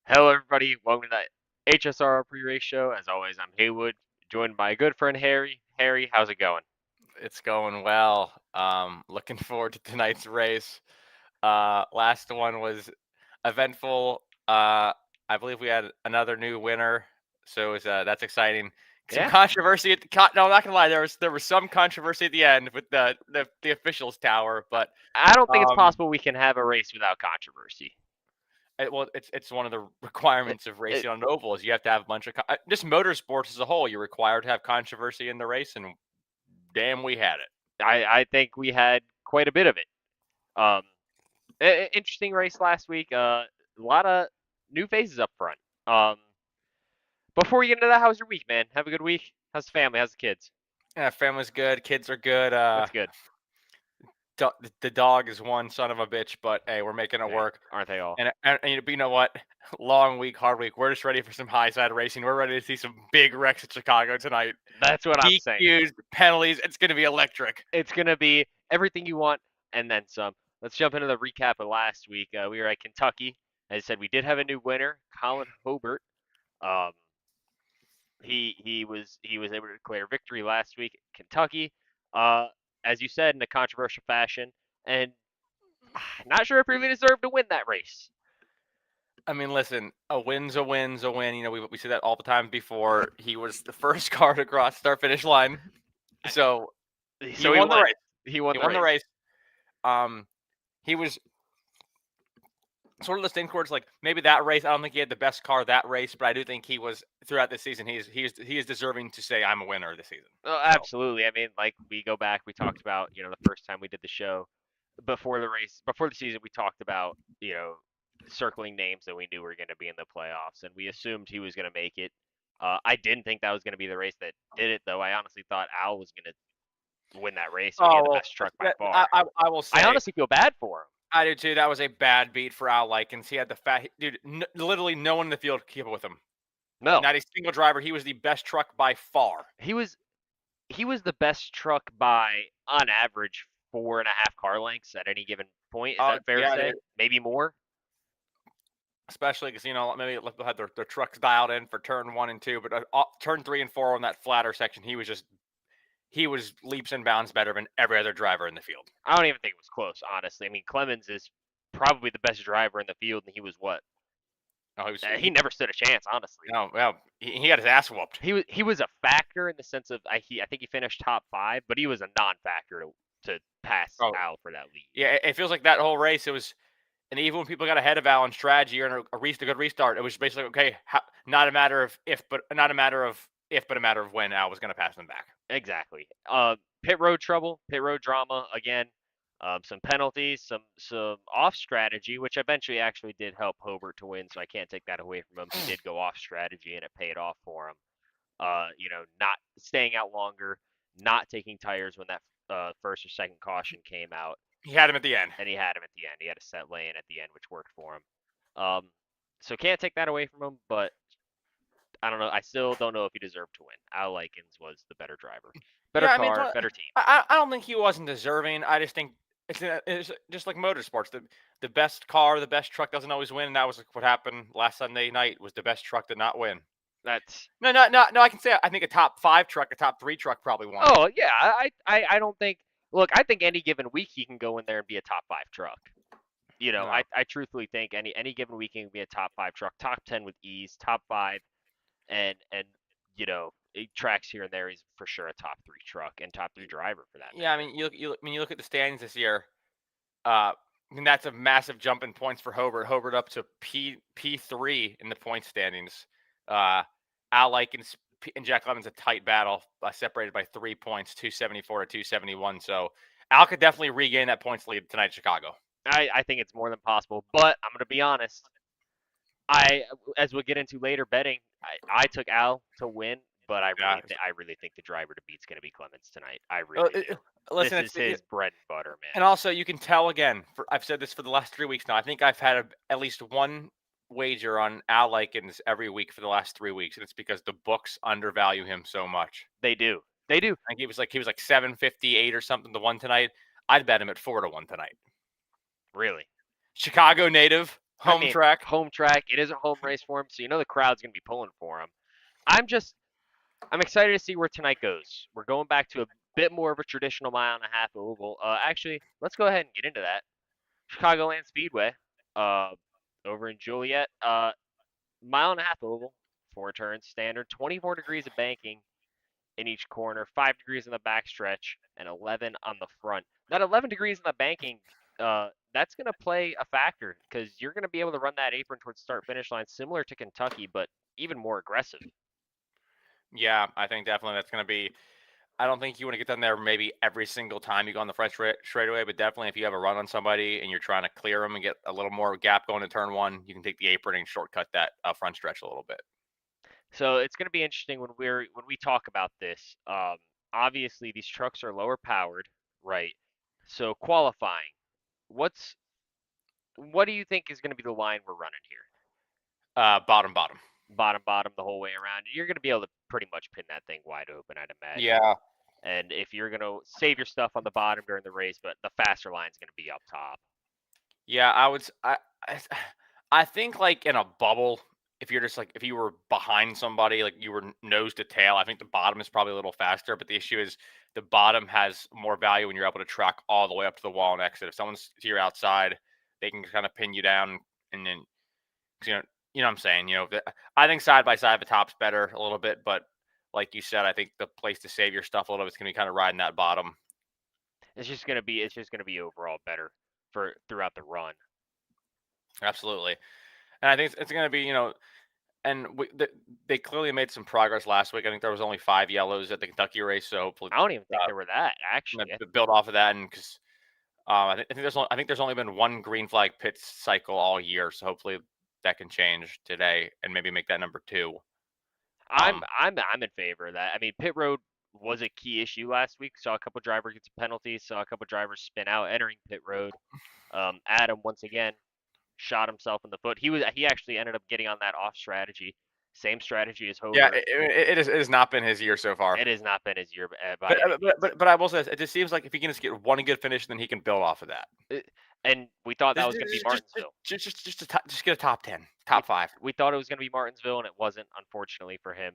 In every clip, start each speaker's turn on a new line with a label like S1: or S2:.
S1: Hello, everybody. Welcome to the HSRL pre-race show. As always, I'm Haywood, joined by my good friend Harry. Harry, how's it going?
S2: It's going well. Looking forward to tonight's race. Last one was eventful. I believe we had another new winner, so that's exciting. Some
S1: Yeah,
S2: controversy at the no, I'm not gonna lie. There was some controversy at the end with the officials tower, but
S1: I don't think it's
S2: um,
S1: possible we can have a race without controversy.
S2: it's one of the requirements of
S1: It,
S2: racing on an oval is you have to have a bunch of just motorsports as a whole. You're required to have controversy in the race, and damn, we had it.
S1: I think we had quite a bit of it. Um, Interesting race last week. A lot of new faces up front. Before we get into that, how's your week, man? Have a good week. How's the family? How's the kids?
S2: Yeah, family's good. Kids are good.
S1: That's good.
S2: The dog is one son of a bitch, but hey, we're making it
S1: Yeah,
S2: work.
S1: aren't they all?
S2: And you know what? Long week, hard week. We're just ready for some high side racing. We're ready to see some big wrecks at Chicago tonight.
S1: That's what I'm saying.
S2: DQs, penalties. It's going to be electric.
S1: It's going to be everything you want and then some. Let's jump into the recap of last week. We were at Kentucky. As I said, we did have a new winner, Colin Hobart. Um, he was able to declare victory last week at Kentucky. As you said, in a controversial fashion, and not sure if he really deserved to win that race.
S2: I mean, listen, a win's a win's a win. You know, we say that all the time before. He was the first car to cross start finish line, so
S1: So
S2: he won the race.
S1: He won
S2: He
S1: the
S2: won the
S1: race.
S2: race. He was sort of the same course. Like maybe that race, I don't think he had the best car that race, but I do think he was throughout the season. He is deserving to say I'm a winner this season.
S1: Oh,
S2: So
S1: absolutely. I mean, like we go back, we talked about the first time we did the show before the race, before the season, we talked about circling names that we knew were going to be in the playoffs, and we assumed he was going to make it. I didn't think that was going to be the race that did it, though. I honestly thought Al was going to win that race. I mean, he
S2: oh
S1: had the
S2: well,
S1: best truck by far.
S2: I will
S1: I
S2: say
S1: honestly feel bad for him.
S2: I do too. That was a bad beat for Al Likens. He had the dude. Literally no one in the field could keep up with him.
S1: No,
S2: Not a single driver. He was the best truck by far.
S1: he was the best truck by on average 4.5 car lengths at any given point. Is that fair to
S2: Yeah,
S1: say? Maybe more.
S2: especially because maybe they'll have their trucks dialed in for turn 1 and 2, but turn 3 and 4 on that flatter section, he was leaps and bounds better than every other driver in the field.
S1: I don't even think it was close, honestly. I mean, Clemens is probably the best driver in the field, and he was what?
S2: No, he was
S1: He never stood a chance, honestly.
S2: no, well, he got his ass whooped.
S1: He was a factor in the sense of I think he finished top 5, but he was a non-factor to pass
S2: Oh,
S1: Al for that lead.
S2: yeah, it feels like that whole race. It was, and even when people got ahead of Al in strategy or in a good restart, it was basically okay. Not a matter of if, but not a matter of if, but a matter of when Al was going to pass them back.
S1: Exactly. Pit road trouble, pit road drama again. Some penalties, some off strategy, which eventually actually did help Hobart to win, so I can't take that away from him. He did go off strategy, and it paid off for him. Not staying out longer, not taking tires when that first or second caution came out,
S2: He had him at the end.
S1: and he had him at the end. He had a set lane at the end, which worked for him. So can't take that away from him, but I don't know. I still don't know if he deserved to win. Al Likens was the better driver, better
S2: Yeah, I mean,
S1: car, better team.
S2: I don't think he wasn't deserving. I just think it's just like motorsports. The best car, the best truck doesn't always win. And that was what happened last Sunday night. Was the best truck did not win.
S1: That's
S2: No. I can say I think a top 5 truck, a top 3 truck probably won.
S1: Oh yeah. I don't think. Look, I think any given week he can go in there and be a top 5 truck.
S2: No.
S1: I truthfully think any given week he can be a top 5 truck, top 10 with ease, top 5, and tracks here and there. He's for sure a top 3 truck and top 3 driver for that
S2: Yeah, I
S1: matter.
S2: mean, you look at the standings this year. And that's a massive jump in points for Hobart. Hobart up to P3 in the point standings. Al Likens and Jack Lemon's a tight battle, separated by 3 points, 274 to 271. So Al could definitely regain that points lead tonight in Chicago.
S1: I think it's more than possible, but I'm gonna be honest. As we'll get into later betting, I took Al to win, but I really think the driver to beat's gonna be Clemens tonight. I really do.
S2: Listen,
S1: This is his bread and butter, man.
S2: and also you can tell again. I've said this for the last 3 weeks now. I think I've had at least one wager on Al Likens every week for the last 3 weeks, and it's because the books undervalue him so much.
S1: They do. They do.
S2: I think he was like 758 or something to 1 tonight. I'd bet him at 4 to 1 tonight.
S1: Really.
S2: Chicago native, Home track.
S1: home track. It is a home race for him, so the crowd's gonna be pulling for him. I'm excited to see where tonight goes. We're going back to a bit more of a traditional mile-and-a-half oval. Actually, let's go ahead and get into that. Chicagoland Speedway, uh, over in Joliet. Mile-and-a-half oval, 4 turns, standard, 24 degrees of banking in each corner, 5 degrees in the backstretch, and 11 on the front. That 11 degrees in the banking, that's going to play a factor because you're going to be able to run that apron towards start-finish line, similar to Kentucky, but even more aggressive.
S2: Yeah, I think definitely that's going to be. I don't think you want to get them there maybe every single time you go on the front straightaway, but definitely if you have a run on somebody and you're trying to clear them and get a little more gap going to turn one, you can take the apron and shortcut that front stretch a little bit.
S1: So it's going to be interesting when we talk about this. Obviously, these trucks are lower powered, right? So qualifying, what do you think is going to be the line we're running here?
S2: Bottom.
S1: Bottom the whole way around. You're going to be able to pretty much pin that thing wide open, I'd imagine.
S2: Yeah.
S1: And if you're going to save your stuff on the bottom during the race, but the faster line's going to be up top.
S2: Yeah, I think like in a bubble, if you're just like if you were behind somebody, like you were nose to tail, I think the bottom is probably a little faster. But the issue is the bottom has more value when you're able to track all the way up to the wall and exit. If someone's to your outside, they can kind of pin you down, and then you know what I'm saying. I think side by side the top's better a little bit, but like you said, I think the place to save your stuff a little bit is going to be kind of riding that bottom.
S1: It's just going to be overall better for throughout the run.
S2: Absolutely, and I think it's going to be and they clearly made some progress last week. I think there was only 5 yellows at the Kentucky race, so hopefully
S1: I don't even think there were that actually.
S2: build off of that, and because I think there's only been 1 green flag pit cycle all year, so hopefully that can change today and maybe make that number 2.
S1: I'm in favor of that. I mean, pit road was a key issue last week. Saw a couple drivers get some penalties. Saw a couple drivers spin out entering pit road. Adam once again shot himself in the foot. He actually ended up getting on that off strategy, same strategy as Hobart.
S2: Yeah, it has not been his year so far.
S1: It has not been his year,
S2: but I will say this, it just seems like if he can just get one good finish, then he can build off of that.
S1: And we thought that was going to be Martinsville.
S2: Just get a top 10, top 5.
S1: We thought it was going to be Martinsville, and it wasn't, unfortunately for him.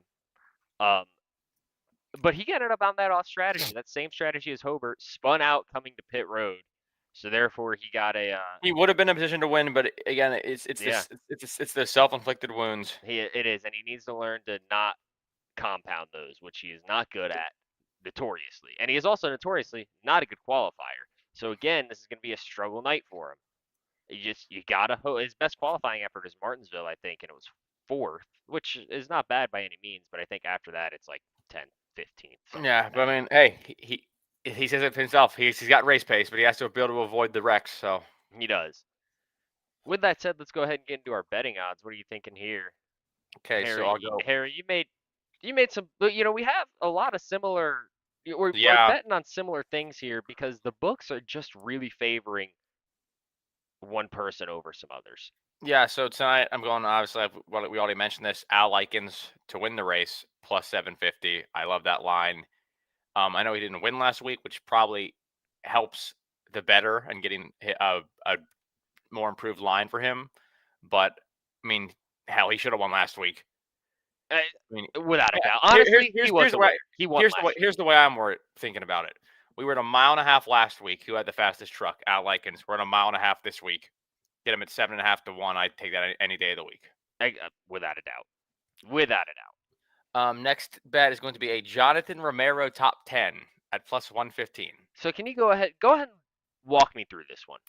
S1: But he ended up on that off strategy, that same strategy as Hobart, spun out coming to pit road. So therefore, he got a.
S2: He would have been in a position to win, but again, it's the self-inflicted wounds.
S1: It is, and he needs to learn to not compound those, which he is not good at, notoriously, and he is also notoriously not a good qualifier. So again, this is going to be a struggle night for him. You gotta his best qualifying effort is Martinsville, I think, and it was 4th, which is not bad by any means. But I think after that, it's like 10th, 15th.
S2: Yeah, but I mean, hey, he says it himself. He's got race pace, but he has to be able to avoid the wrecks. So
S1: he does. With that said, let's go ahead and get into our betting odds. What are you thinking here?
S2: Okay,
S1: Harry,
S2: so I'll go.
S1: Harry, you made some. We have a lot of similar. We're betting on similar things here because the books are just really favoring one person over some others.
S2: Yeah, so tonight I'm going. Obviously, we already mentioned this. Al Likens to win the race plus 750. I love that line. I know he didn't win last week, which probably helps the better and getting a more improved line for him. But I mean, hell, he should have won last week.
S1: I mean, without a doubt. Honestly, he was the winner. He won last week.
S2: Here's the way I'm thinking about it. We were at a mile and a half last week. Who had the fastest truck? Al Likens. We're at a mile and a half this week. Get him at 7.5 to 1. I'd take that any day of the week.
S1: Without a doubt. Without a
S2: doubt. Next bet is going to be a Jonathan Romero top 10 at plus 115.
S1: So can you go ahead and walk me through this one?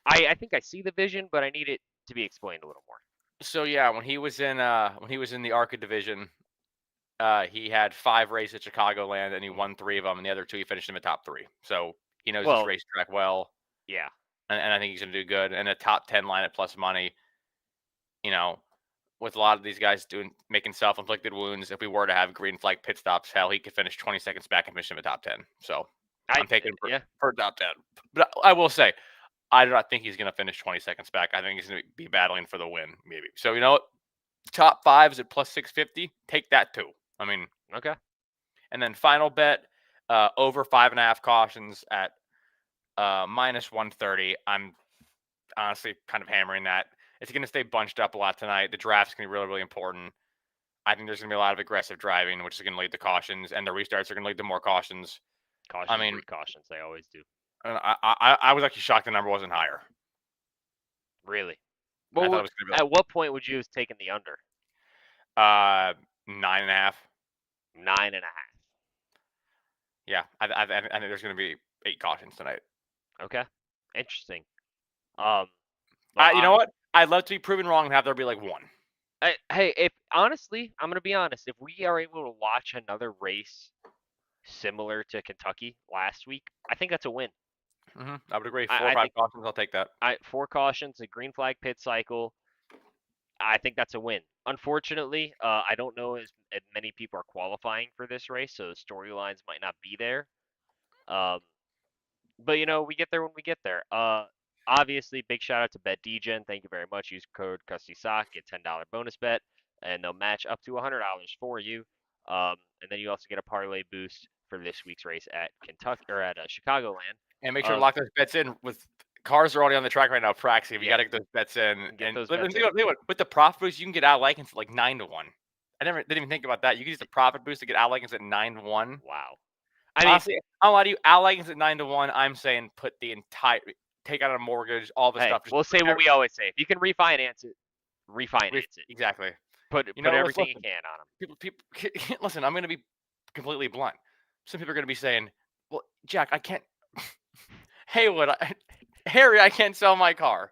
S1: I think I see the vision, but I need it to be explained a little more.
S2: So yeah, when he was in the ARCA division, he had 5 races at Chicagoland and he won 3 of them, and the other 2 he finished in the top 3. So he knows this racetrack well.
S1: Yeah.
S2: And I think he's going to do good. And a top 10 line at plus money, with a lot of these guys making self-inflicted wounds, if we were to have green flag pit stops, hell, he could finish 20 seconds back and finish in the top 10. So I'm taking him for top 10. But I will say, I do not think he's going to finish 20 seconds back. I think he's going to be battling for the win, maybe. So, you know what? Top 5 is at plus 650. Take that too. I mean,
S1: okay.
S2: And then final bet, over 5.5 cautions at minus 130. I'm honestly kind of hammering that. It's going to stay bunched up a lot tonight. The draft's going to be really, really important. I think there's going to be a lot of aggressive driving, which is going to lead to cautions, and the restarts are going to lead to more cautions.
S1: Cautions breed cautions. They always do.
S2: I was actually shocked the number wasn't higher.
S1: Really?
S2: I thought
S1: Well,
S2: it was going to be
S1: at what point would you have taken the under?
S2: 9.5.
S1: 9.5.
S2: Yeah, I think there's going to be 8 cautions tonight.
S1: Okay, interesting.
S2: You know what? I'd love to be proven wrong and have there be like 1.
S1: Hey, if honestly, I'm gonna be honest. If we are able to watch another race similar to Kentucky last week, I think that's a win.
S2: I would agree. 4 or 5 cautions, I'll take that.
S1: 4 cautions, a green flag pit cycle. I think that's a win. Unfortunately, I don't know as many people are qualifying for this race, so the storylines might not be there. But we get there when we get there. Obviously, big shout out to BetDegen. Thank you very much. Use code CustySock, get $10 bonus bet, and they'll match up to $100 for you. And then you also get a parlay boost for this week's race at Kentucky or at Chicagoland.
S2: And make sure to lock those bets in. With cars are already on the track right now. Praxi, you got to get those bets in. With the profit boost, you can get out Likens at like 9-1. I didn't even think about that. You can use the profit boost to get out Likens at 9-1.
S1: Wow.
S2: Honestly, I'll lie to you. Out Likens at 9-1. I'm saying take out a mortgage, all the stuff.
S1: We'll say what we always say: if you can refinance it, refinance it.
S2: Exactly.
S1: Put everything you can on them.
S2: People, listen. I'm going to be completely blunt. Some people are going to be saying, "Well, Jack, I can't." Haywood, Harry, I can't sell my car.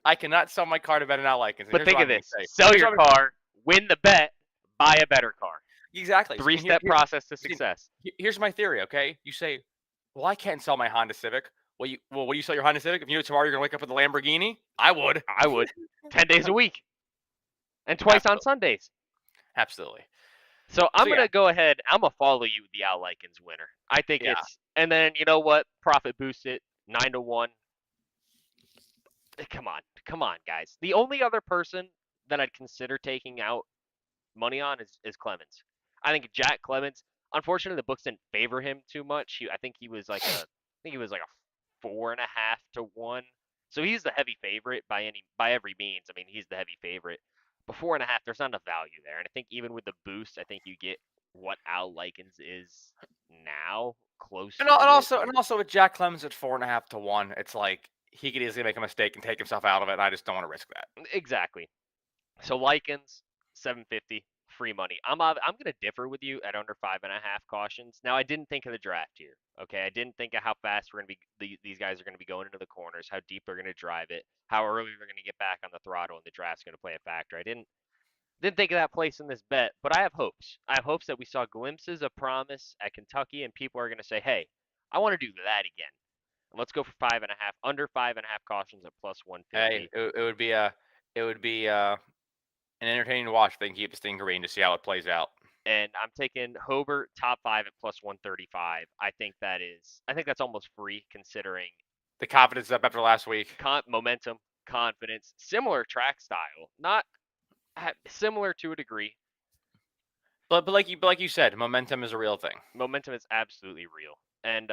S2: I cannot sell my car to bet an Out Likens.
S1: But think of this: sell your car, win the bet, buy a better car.
S2: Exactly.
S1: 3-step process to success.
S2: Here's my theory, okay? You say, well, I can't sell my Honda Civic. Well, will you sell your Honda Civic? If you know tomorrow you're going to wake up with a Lamborghini? I would.
S1: 10 days a week. And twice on Sundays.
S2: Absolutely.
S1: So I'm going to go ahead. I'm going to follow you with the Al Likens winner. I think it's – and then you know what? Profit boost it. 9-1. Come on, guys. The only other person that I'd consider taking out money on is Clemens. I think Jack Clemens. Unfortunately, the books didn't favor him too much. I think he was like a 4.5 to 1. So he's the heavy favorite by every means. I mean, he's the heavy favorite. But 4.5, there's not enough value there. And I think even with the boost, I think you get what Al Likens is now, close.
S2: And also with Jack Clemens at 4.5 to 1, it's like he could easily make a mistake and take himself out of it. And I just don't want to risk that.
S1: Exactly. So Likens, $750. Free money. I'm going to differ with you at under 5.5 cautions. Now, I didn't think of the draft here. Okay, I didn't think of how fast we're going to be. These guys are going to be going into the corners, how deep they're going to drive it, how early they're going to get back on the throttle, and the draft's going to play a factor. I didn't think of that place in this bet, but I have hopes. I have hopes that we saw glimpses of promise at Kentucky, and people are going to say, "Hey, I want to do that again." And let's go for 5.5, under 5.5 cautions at plus 150.
S2: Hey, it would be an entertaining watch if they can keep this thing green to see how it plays out.
S1: And I'm taking Hobart top 5 at plus 135. I think that's almost free considering
S2: the confidence up after last week.
S1: Momentum, confidence, similar track style, not similar to a degree.
S2: But like you said, momentum is a real thing.
S1: Momentum is absolutely real. And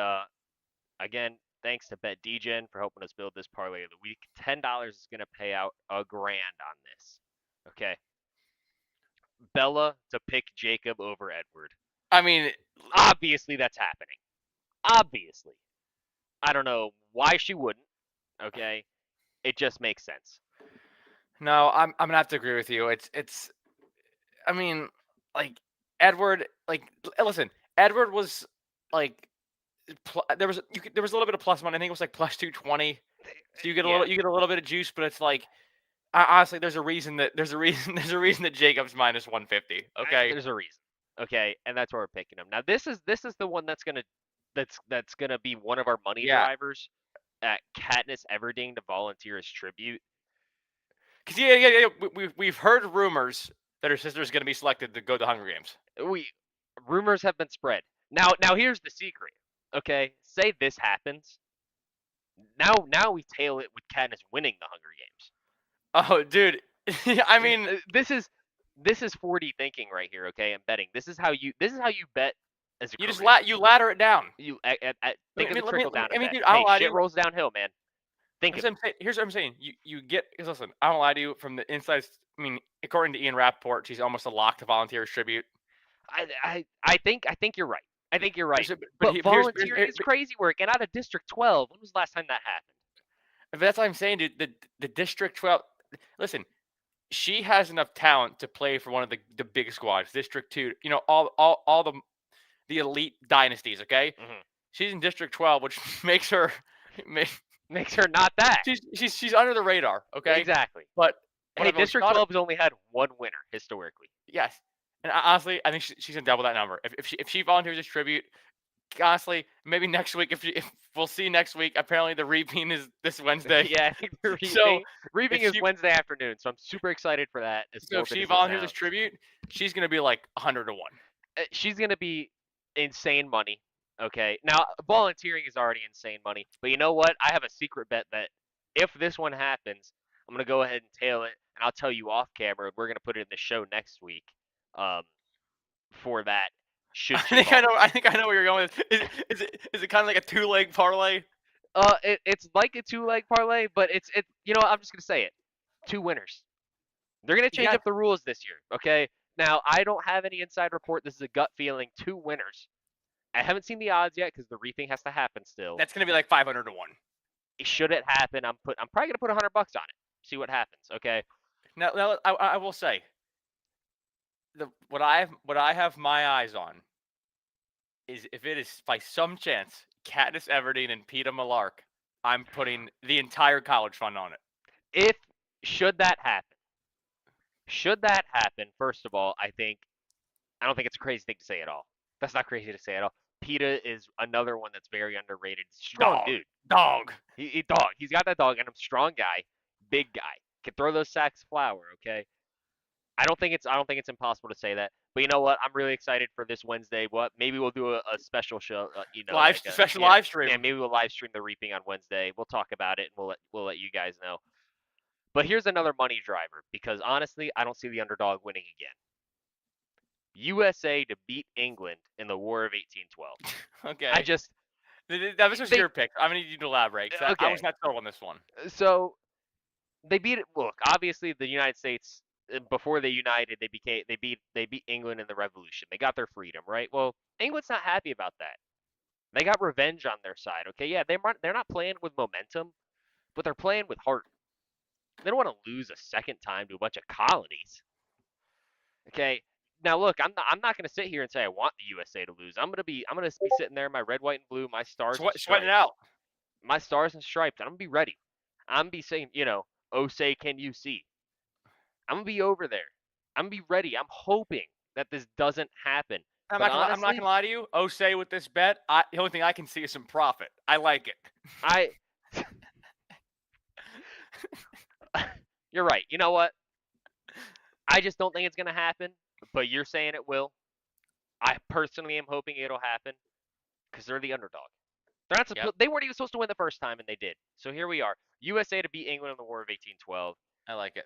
S1: again, thanks to BetDegen for helping us build this parlay of the week. $10 is going to pay out $1,000 on this. Okay. Bella to pick Jacob over Edward.
S2: I mean,
S1: obviously that's happening. Obviously. I don't know why she wouldn't. Okay. It just makes sense.
S2: No, I'm gonna have to agree with you. It's I mean, like Edward, listen, Edward was like there was a little bit of plus money. I think it was like plus 220. So you get a little bit of juice, but it's like honestly, there's a reason that Jacob's minus 150. Okay,
S1: there's a reason. Okay, and that's why we're picking him. Now this is the one that's gonna be one of our money drivers at Katniss Everding to volunteer as tribute.
S2: Because we've heard rumors that her sister's gonna be selected to go to Hunger Games.
S1: Rumors have been spread. Now here's the secret. Okay, say this happens. Now we tail it with Katniss winning the Hunger Games.
S2: Oh, dude. I mean,
S1: this is 4D thinking right here, okay? I'm betting. This is how you bet as a
S2: you ladder it down.
S1: You think of the trickle down.
S2: Dude,
S1: shit rolls downhill, man. Think of it.
S2: Here's what I'm saying. You get, because listen, I don't lie to you. From the inside, I mean, according to Ian Rappaport, she's almost a lock to volunteer as tribute.
S1: I think you're right. I think you're right.
S2: So,
S1: But
S2: here's
S1: volunteering is crazy work, and out of District 12, when was the last time that happened?
S2: but that's what I'm saying, dude. The District 12. Listen, she has enough talent to play for one of the big squads. District 2. You know, all the elite dynasties. Okay,
S1: Hmm.
S2: she's in District 12, which makes her.
S1: Makes her not that.
S2: She's under the radar. Okay,
S1: Exactly.
S2: but what
S1: Hey,
S2: I've always
S1: District
S2: thought.
S1: 12 has only had one winner historically.
S2: Yes, and honestly, I think she's gonna double that number. If she volunteers as tribute, honestly, maybe next week. If we'll see next week. Apparently, the reaping is this Wednesday.
S1: Yeah, I think the
S2: So
S1: reaping
S2: if
S1: is
S2: she
S1: Wednesday afternoon, so I'm super excited for that. As
S2: so if
S1: morbid
S2: she
S1: as it
S2: volunteers as
S1: sounds,
S2: tribute, she's gonna be like 100 to 1.
S1: she's gonna be insane money. Okay, now volunteering is already insane money, but you know what? I have a secret bet that if this one happens, I'm gonna go ahead and tail it, and I'll tell you off camera. We're gonna put it in the show next week. Um, for that, should she
S2: I
S1: volunteer?
S2: think I know where you're going with. Is it kind of like a 2-leg parlay?
S1: It's like a two-leg parlay, but it. You know, I'm just gonna say it. Two winners. They're gonna change
S2: Yeah,
S1: up the rules this year. Okay. Now I don't have any inside report. This is a gut feeling. Two winners. I haven't seen the odds yet because the reaping has to happen still.
S2: that's gonna be like 500 to 1.
S1: Should it happen, I'm probably gonna put $100 on it. See what happens. Okay.
S2: Now I will say what I have my eyes on is if it is by some chance Katniss Everdeen and Peeta Malark, I'm putting the entire college fund on it.
S1: If should that happen, first of all, I don't think it's a crazy thing to say at all. That's not crazy to say at all. PETA is another one that's very underrated. Strong
S2: Dog,
S1: dude.
S2: dog.
S1: He dog. He's got that dog and a strong guy, big guy. Can throw those sacks of flour. Okay. I don't think it's impossible to say that. But you know what? I'm really excited for this Wednesday. What? Maybe we'll do a special show.
S2: Live
S1: Like
S2: special
S1: yeah,
S2: live stream.
S1: yeah. Maybe we'll live stream the reaping on Wednesday. We'll talk about it and we'll let you guys know. But here's another money driver because honestly, I don't see the underdog winning again. USA to beat England in the War of 1812.
S2: Okay.
S1: I just
S2: This was
S1: they
S2: your pick. I'm gonna need you to elaborate because I
S1: okay.
S2: was not sold on this one.
S1: So they beat it. Look, obviously the United States before they united, they beat England in the Revolution. They got their freedom, right? Well, England's not happy about that. They got revenge on their side. Okay, yeah, they're not playing with momentum, but they're playing with heart. They don't want to lose a second time to a bunch of colonies. Okay. Now look, I'm not going to sit here and say I want the USA to lose. I'm going to be sitting there in my red, white, and blue, my stars and
S2: Sweating it
S1: stripes,
S2: out.
S1: my stars and stripes. And I'm gonna be ready. I'm gonna be saying, oh say can you see? I'm gonna be over there. I'm gonna be ready. I'm hoping that this doesn't happen. But
S2: I'm not
S1: honestly,
S2: gonna lie to you. Osei with this bet, the only thing I can see is some profit. I like it.
S1: I you're right. You know what? I just don't think it's gonna happen. But you're saying it will. I personally am hoping it'll happen because they're the underdog. They're not
S2: Yep,
S1: supposed. They weren't even supposed to win the first time, and they did. So here we are. USA to beat England in the War of 1812.
S2: I like it.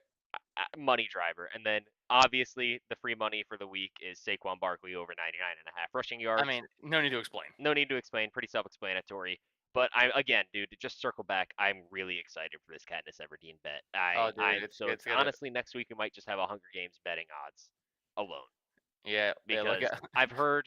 S1: Money driver. And then obviously the free money for the week is Saquon Barkley over 99.5 rushing
S2: I
S1: yards.
S2: mean, no need to explain.
S1: No need to explain. Pretty self-explanatory. But again, dude, to just circle back, I'm really excited for this Katniss Everdeen bet.
S2: Oh, dude,
S1: I'm so
S2: it's gonna.
S1: honestly next week we might just have a Hunger Games betting odds alone
S2: Yeah. Look
S1: because
S2: at.
S1: I've heard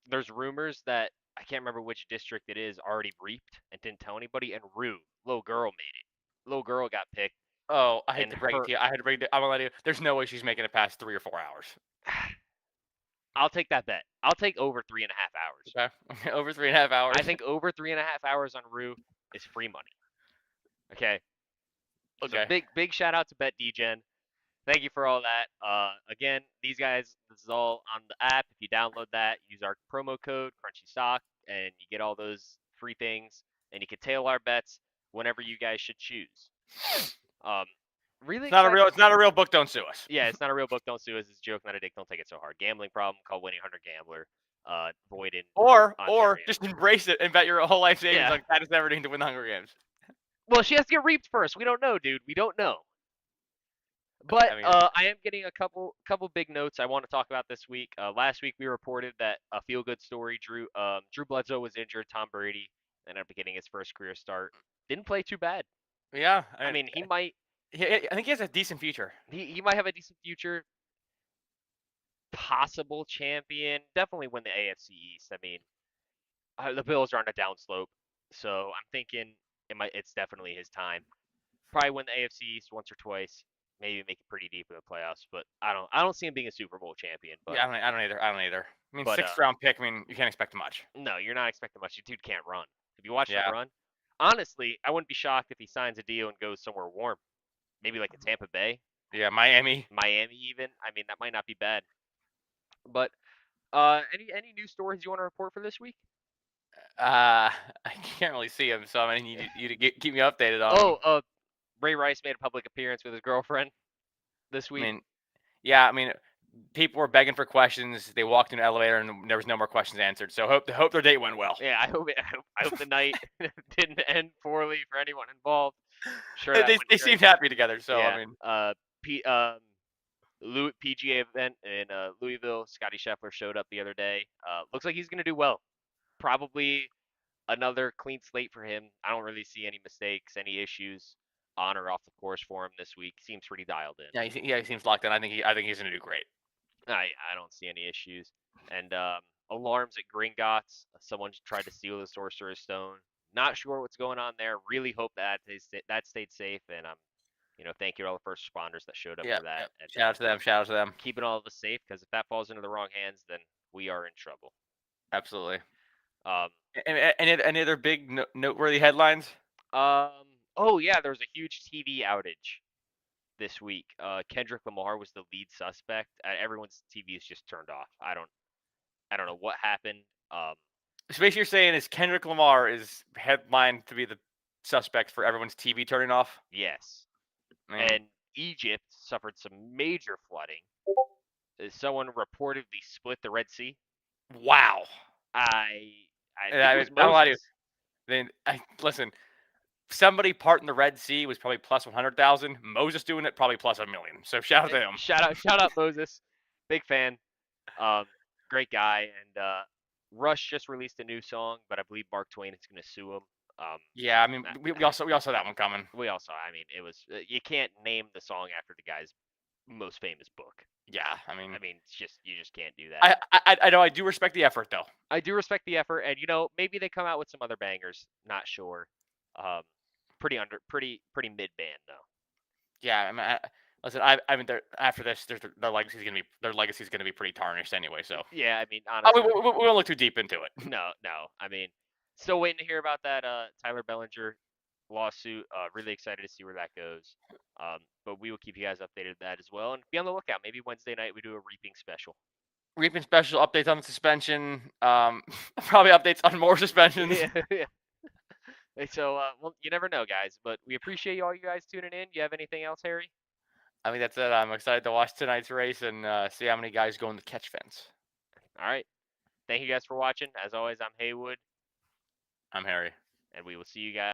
S1: there's rumors that I can't remember which district it is already reaped and didn't tell anybody, and Rue, little girl, made it. Little girl got picked,
S2: Oh, I hate
S1: and
S2: to break it
S1: her
S2: to you. I had to break it. I'm gonna let you. There's no way she's making it past 3 or 4 hours.
S1: I'll take that bet. I'll take over 3.5 hours.
S2: Okay, over 3.5 hours.
S1: I think over 3.5 hours on Rue is free money. Okay. So
S2: Okay.
S1: big shout out to Bet Degen. Thank you for all that. Again, these guys, this is all on the app. If you download that, use our promo code CrunchySock, and you get all those free things. And you can tail our bets whenever you guys should choose. Um, really
S2: It's not a
S1: excited.
S2: real. It's not a real book. Don't sue us.
S1: Yeah, it's not a real book. Don't sue us. It's a joke, not a dick. Don't take it so hard. Gambling problem. Call 1-800-GAMBLER. Void in
S2: Or
S1: Ontario.
S2: just embrace it and bet your whole life savings
S1: Yeah.
S2: on Katniss Everdeen to win the Hunger Games.
S1: Well, she has to get reaped first. We don't know, dude. We don't know. But
S2: I mean,
S1: I am getting a couple big notes I want to talk about this week. Last week we reported that a feel good story. Drew Bledsoe was injured. Tom Brady ended up getting his first career start. Didn't play too bad.
S2: Yeah,
S1: I mean, he might
S2: I think he has a decent future.
S1: he might have a decent future, possible champion, definitely win the AFC East. I mean, the Bills are on a downslope, so I'm thinking it's definitely his time. Probably win the AFC East once or twice, maybe make it pretty deep in the playoffs, but I don't see him being a Super Bowl champion. But
S2: Yeah, I don't either. I don't either. I mean,
S1: but
S2: sixth round pick. I mean, you can't expect much.
S1: no, you're not expecting much. Your dude can't run. Have you watched him
S2: Yeah,
S1: run? Honestly, I wouldn't be shocked if he signs a deal and goes somewhere warm, maybe like a Tampa Bay,
S2: yeah. Miami.
S1: Miami even. I mean, that might not be bad. But any news stories you want to report for this week?
S2: I can't really see him, so I need you to keep me updated on him.
S1: Oh, Ray Rice made a public appearance with his girlfriend this
S2: I
S1: week.
S2: mean, yeah. I mean, people were begging for questions. They walked in an elevator, and there was no more questions answered. So hope their date went well.
S1: Yeah, I hope the night didn't end poorly for anyone involved. Sure, that
S2: They
S1: went
S2: they
S1: great.
S2: seemed happy together. So
S1: Yeah.
S2: I mean,
S1: PGA event in Louisville. Scotty Scheffler showed up the other day. Looks like he's gonna do well. Probably another clean slate for him. I don't really see any mistakes, any issues on or off the course for him this week. Seems pretty dialed in.
S2: yeah, he seems locked in. I think he's gonna do great.
S1: I don't see any issues. And alarms at Gringotts. Someone tried to steal the Sorcerer's Stone. Not sure what's going on there. Really hope that stayed safe. And thank you to all the first responders that showed up
S2: Yeah,
S1: for that.
S2: yeah.
S1: And
S2: Shout out to them. Shout out to them.
S1: keeping all of us safe, because if that falls into the wrong hands, then we are in trouble.
S2: Absolutely.
S1: Um,
S2: Any other big noteworthy headlines?
S1: oh yeah, there was a huge TV outage this week. Kendrick Lamar was the lead suspect. Everyone's TV is just turned off. I don't know what happened.
S2: So basically, you're saying is Kendrick Lamar is headlined to be the suspect for everyone's TV turning off.
S1: Yes,
S2: I mean,
S1: and Egypt suffered some major flooding. Someone reportedly split the Red Sea.
S2: wow.
S1: I
S2: And
S1: think it was
S2: I don't lie to you.
S1: Moses.
S2: Then listen. Somebody parting the Red Sea was probably plus 100,000. Moses doing it probably plus 1,000,000. So shout out to him.
S1: Shout out Moses, big fan. Um, Great guy. And Rush just released a new song, but I believe Mark Twain is going to sue him.
S2: Yeah, I mean, we all saw that one coming.
S1: We also, I mean, it was you can't name the song after the guy's most famous book.
S2: Yeah, I mean,
S1: it's just you just can't do that.
S2: I know I do respect the effort though.
S1: I do respect the effort, and maybe they come out with some other bangers. Not sure. Pretty mid band though.
S2: Yeah, I mean, listen, I mean, after this, their legacy's gonna be pretty tarnished anyway. So
S1: yeah, I mean, honestly,
S2: we won't look too deep into it.
S1: No. I mean, still waiting to hear about that Tyler Bellinger lawsuit. Really excited to see where that goes. But we will keep you guys updated with that as well, and be on the lookout. Maybe Wednesday night we do a reaping special.
S2: Reaping special updates on the suspension. Probably updates on more suspensions.
S1: Yeah. So, well, you never know, guys. But we appreciate all you guys tuning in. You have anything else, Harry?
S2: I mean, that's it. I'm excited to watch tonight's race and see how many guys go in the catch fence.
S1: All right. Thank you guys for watching. As always, I'm Haywood.
S2: I'm Harry.
S1: And we will see you guys.